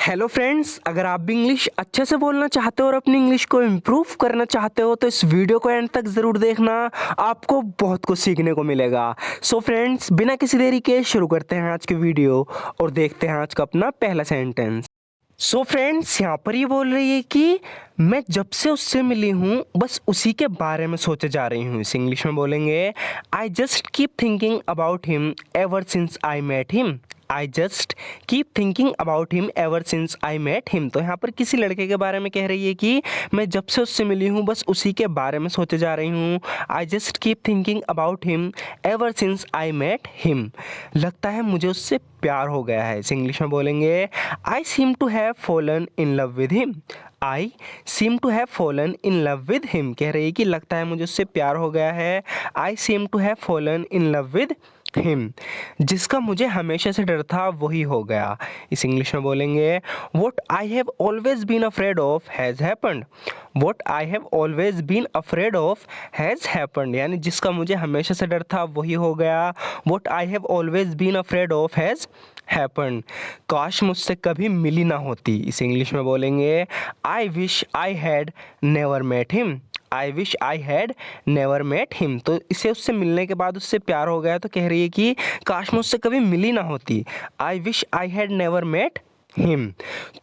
Hello friends, अगर आप भी इंग्लिश अच्छे से बोलना चाहते हो और अपनी इंग्लिश को इम्प्रूव करना चाहते हो तो इस वीडियो को एंड तक ज़रूर देखना। आपको बहुत कुछ सीखने को मिलेगा। सो फ्रेंड्स, बिना किसी देरी के शुरू करते हैं आज की वीडियो और देखते हैं आज का अपना पहला सेंटेंस। सो फ्रेंड्स, यहाँ पर ये बोल रही है कि मैं जब से उससे मिली हूँ बस उसी के बारे में सोचे जा रही हूँ। इस इंग्लिश में बोलेंगे I just keep thinking about him ever since I met him. I just keep thinking about him ever since I met him. तो यहाँ पर किसी लड़के के बारे में कह रही है कि मैं जब से उससे मिली हूँ बस उसी के बारे में सोचे जा रही हूँ। I just keep thinking about him ever since I met him. लगता है मुझे उससे प्यार हो गया है। इस इंग्लिश में बोलेंगे I seem to have fallen in love with him. I seem to have fallen in love with him. कह रही है कि लगता है मुझे उससे प्यार हो गया है। I seem to have fallen in love with him. जिसका मुझे हमेशा से डर था वही हो गया। इस इंग्लिश में बोलेंगे what I have always been afraid of has happened. What I have always been afraid of has happened, यानी जिसका मुझे हमेशा से डर था वही हो गया। What I have always been afraid of has happened. काश मुझसे कभी मिली ना होती। इस इंग्लिश में बोलेंगे I wish I had never met him. I wish I had never met him. तो इसे उससे मिलने के बाद उससे प्यार हो गया तो कह रही है कि काश मुझसे कभी मिली ना होती। I wish I had never met him.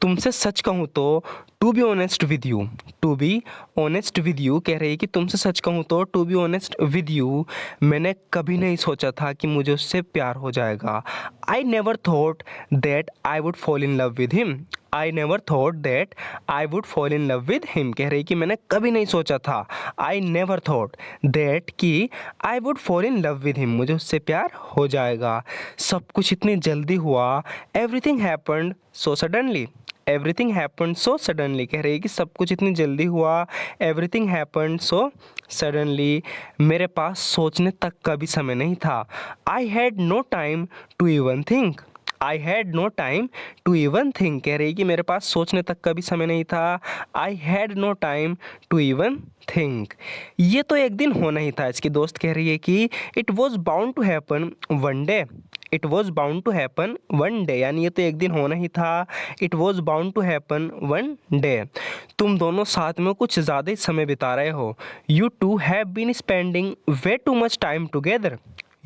तुमसे सच कहूँ तो to be honest with you. To be honest with you कह रही है कि तुमसे सच कहूँ तो to be honest with you मैंने कभी नहीं सोचा था कि मुझे उससे प्यार हो जाएगा। I never thought that I would fall in love with him. I never thought that I would fall in love with him. कह रही कि मैंने कभी नहीं सोचा था। आई नेवर थॉट दैट कि I would fall in love with him, मुझे उससे प्यार हो जाएगा। सब कुछ इतनी जल्दी हुआ। Everything happened so suddenly. Everything happened so suddenly. कह रही है कि सब कुछ इतनी जल्दी हुआ। Everything happened so suddenly. मेरे पास सोचने तक का भी समय नहीं था। I had no time to even think. I had no time to even think. कह रही कि मेरे पास सोचने तक का भी समय नहीं था। I had no time to even think. ये तो एक दिन होना ही था। इसकी दोस्त कह रही है कि it was bound to happen one day. It was bound to happen one day, यानी ये तो एक दिन होना ही था। It was bound to happen one day. तुम दोनों साथ में कुछ ज़्यादा ही समय बिता रहे हो। You two have been spending way too much time together.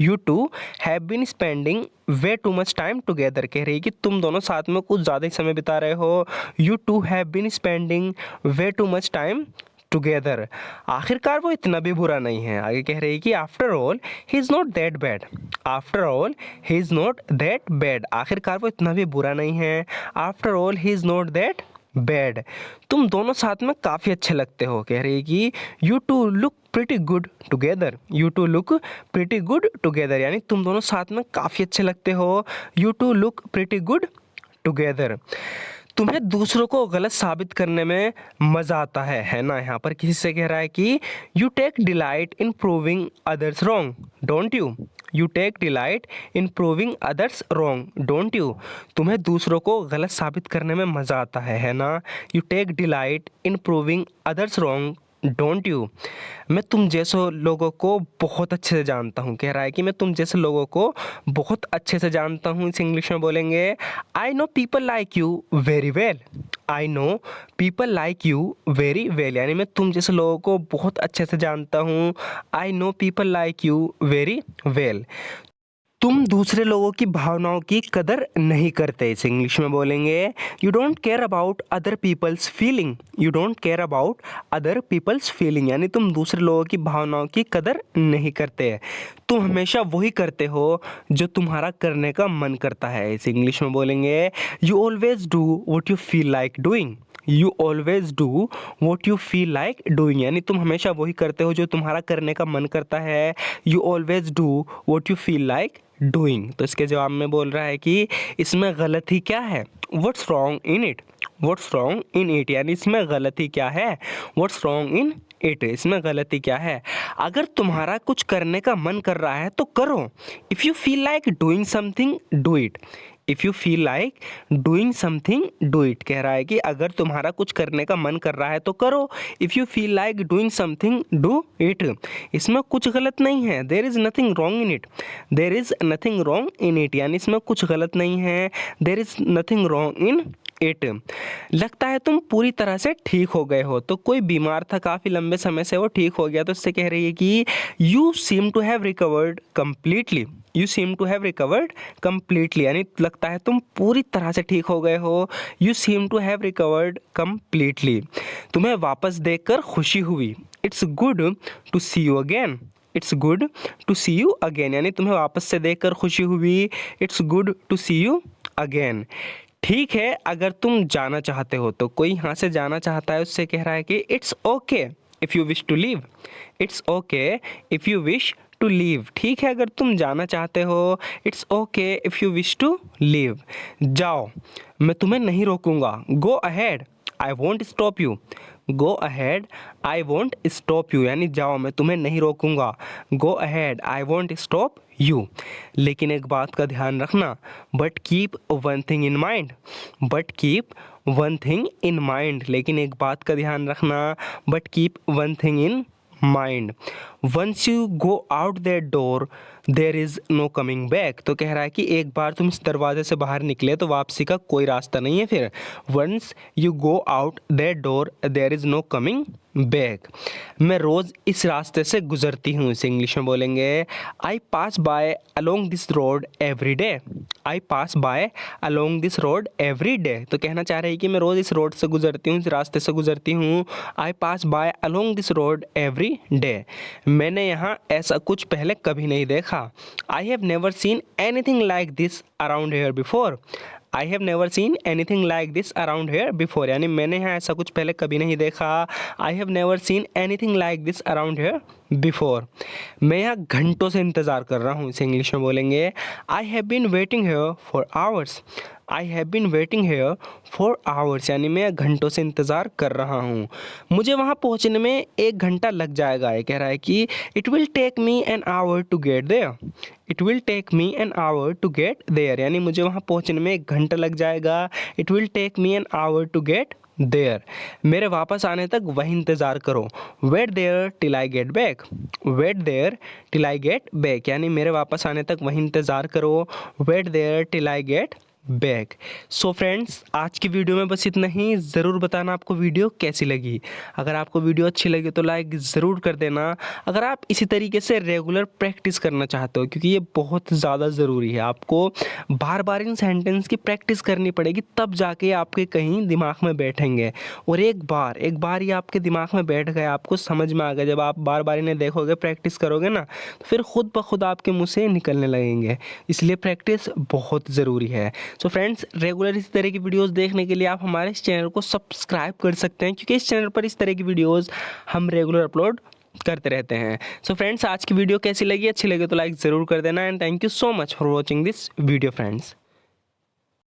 You two have been spending way too much time together. कह रही है कि तुम दोनों साथ में कुछ ज़्यादा ही समय बिता रहे हो। You two have been spending way too much time together. आखिरकार वो इतना भी बुरा नहीं है। आगे कह रही है कि after all he is not that bad. After all he is not that bad. आखिरकार वो इतना भी बुरा नहीं है। After all he is not that bad. तुम दोनों साथ में काफ़ी अच्छे लगते हो। कह रही है कि you two look pretty good together. You two look pretty good together, यानी तुम दोनों साथ में काफ़ी अच्छे लगते हो। You two look pretty good together. तुम्हें दूसरों को गलत साबित करने में मज़ा आता है ना। यहाँ पर किसी से कह रहा है कि you take delight in proving others wrong don't you. You take delight in proving others wrong don't you. तुम्हें दूसरों को गलत साबित करने में मज़ा आता है ना। You take delight in proving others wrong don't you. मैं तुम जैसे लोगों को बहुत अच्छे से जानता हूँ। कह रहा है कि मैं तुम जैसे लोगों को बहुत अच्छे से जानता हूँ। इस इंग्लिश में बोलेंगे I know people like you very well. I know people like you very well, यानी मैं तुम जैसे लोगों को बहुत अच्छे से जानता हूँ। I know people like you very well. तुम दूसरे लोगों की भावनाओं की कदर नहीं करते। इस इंग्लिश में बोलेंगे you don't care about other people's feeling. You don't care about other people's feeling, यानी तुम दूसरे लोगों की भावनाओं की कदर नहीं करते। तुम हमेशा वही करते हो जो तुम्हारा करने का मन करता है। इस इंग्लिश में बोलेंगे you always do what you feel like doing. You always do what you feel like doing, यानी तुम हमेशा वही करते हो जो तुम्हारा करने का मन करता है। You always do what you feel like doing. तो इसके जवाब में बोल रहा है कि इसमें गलती क्या है। What's wrong in it. What's wrong in it, यानी इसमें गलती क्या है। व्हाट्स रॉन्ग इन इट, इसमें गलती क्या है। अगर तुम्हारा कुछ करने का मन कर रहा है तो करो। If you feel like doing something do it. If you feel like doing something do it. कह रहा है कि अगर तुम्हारा कुछ करने का मन कर रहा है तो करो। If you feel like doing something do it. इसमें कुछ गलत नहीं है। There is nothing wrong in it. There is nothing wrong in it, यानी इसमें कुछ गलत नहीं है। There is nothing wrong in it. लगता है तुम पूरी तरह से ठीक हो गए हो। तो कोई बीमार था काफ़ी लंबे समय से, वो ठीक हो गया, तो उससे कह रही है कि you seem to have recovered completely. You seem to have recovered completely, यानी लगता है तुम पूरी तरह से ठीक हो गए हो। You seem to have recovered completely. तुम्हें वापस देखकर खुशी हुई। It's good to see you again. It's good to see you again, यानी तुम्हें वापस से देखकर खुशी हुई। It's good to see you again. ठीक है अगर तुम जाना चाहते हो। तो कोई यहाँ से जाना चाहता है, उससे कह रहा है कि it's okay if you wish to leave. It's okay if you wish to leave. ठीक है अगर तुम जाना चाहते हो। It's okay if you wish to leave. जाओ, मैं तुम्हें नहीं रोकूंगा। Go ahead, I won't stop you. Go ahead, I won't stop you, यानी जाओ, मैं तुम्हें नहीं रोकूंगा। Go ahead, I won't stop you. लेकिन एक बात का ध्यान रखना, but keep one thing in mind. But keep one thing in mind, लेकिन एक बात का ध्यान रखना, but keep one thing in mind. Once you go out that door there is no coming back. तो कह रहा है कि एक बार तुम इस दरवाजे से बाहर निकले तो वापसी का कोई रास्ता नहीं है फिर। Once you go out that door there is no coming back. मैं रोज़ इस रास्ते से गुजरती हूँ, इसे इंग्लिश में बोलेंगे I pass by along this road every day. I pass by along this road every day. तो कहना चाह रही है कि मैं रोज़ इस रोड से गुजरती हूँ, इस रास्ते से गुजरती हूँ। I pass by along this road every day. मैंने यहाँ ऐसा कुछ पहले कभी नहीं देखा। I have never seen anything like this around here before. I have never seen anything like this around here before, यानी मैंने यहाँ ऐसा कुछ पहले कभी नहीं देखा। I have never seen anything like this around here before. मैं यहाँ घंटों से इंतज़ार कर रहा हूँ, इसे इंग्लिश में बोलेंगे I have been waiting here for hours. I have been waiting here for hours, यानी मैं घंटों से इंतज़ार कर रहा हूँ। मुझे वहाँ पहुँचने में 1 घंटा लग जाएगा। ये कह रहा है कि it will take me an hour to get there. It will take me an hour to get there, यानी मुझे वहाँ पहुँचने में 1 घंटा लग जाएगा। It will take me an hour to get there. मेरे वापस आने तक वही इंतज़ार करो। Wait there till I get back. Wait there till I get back, यानी मेरे वापस आने तक वही इंतज़ार करो। Wait there till I get back. So friends, आज की वीडियो में बस इतना ही। ज़रूर बताना आपको वीडियो कैसी लगी। अगर आपको वीडियो अच्छी लगी तो लाइक ज़रूर कर देना। अगर आप इसी तरीके से रेगुलर प्रैक्टिस करना चाहते हो, क्योंकि ये बहुत ज़्यादा ज़रूरी है, आपको बार बार इन सेंटेंस की प्रैक्टिस करनी पड़ेगी, तब जाके आपके कहीं दिमाग में बैठेंगे। और एक बार ये आपके दिमाग में बैठ गए, आपको समझ में आ गया, जब आप बार बार इन्हें देखोगे, प्रैक्टिस करोगे ना, तो फिर खुद ब खुद आपके मुँह से निकलने लगेंगे। इसलिए प्रैक्टिस बहुत ज़रूरी है। सो फ्रेंड्स, रेगुलर इस तरह की वीडियोस देखने के लिए आप हमारे इस चैनल को सब्सक्राइब कर सकते हैं, क्योंकि इस चैनल पर इस तरह की वीडियोस हम रेगुलर अपलोड करते रहते हैं। सो फ्रेंड्स, आज की वीडियो कैसी लगी? अच्छी लगी तो लाइक ज़रूर कर देना। And thank you so much for watching this video friends.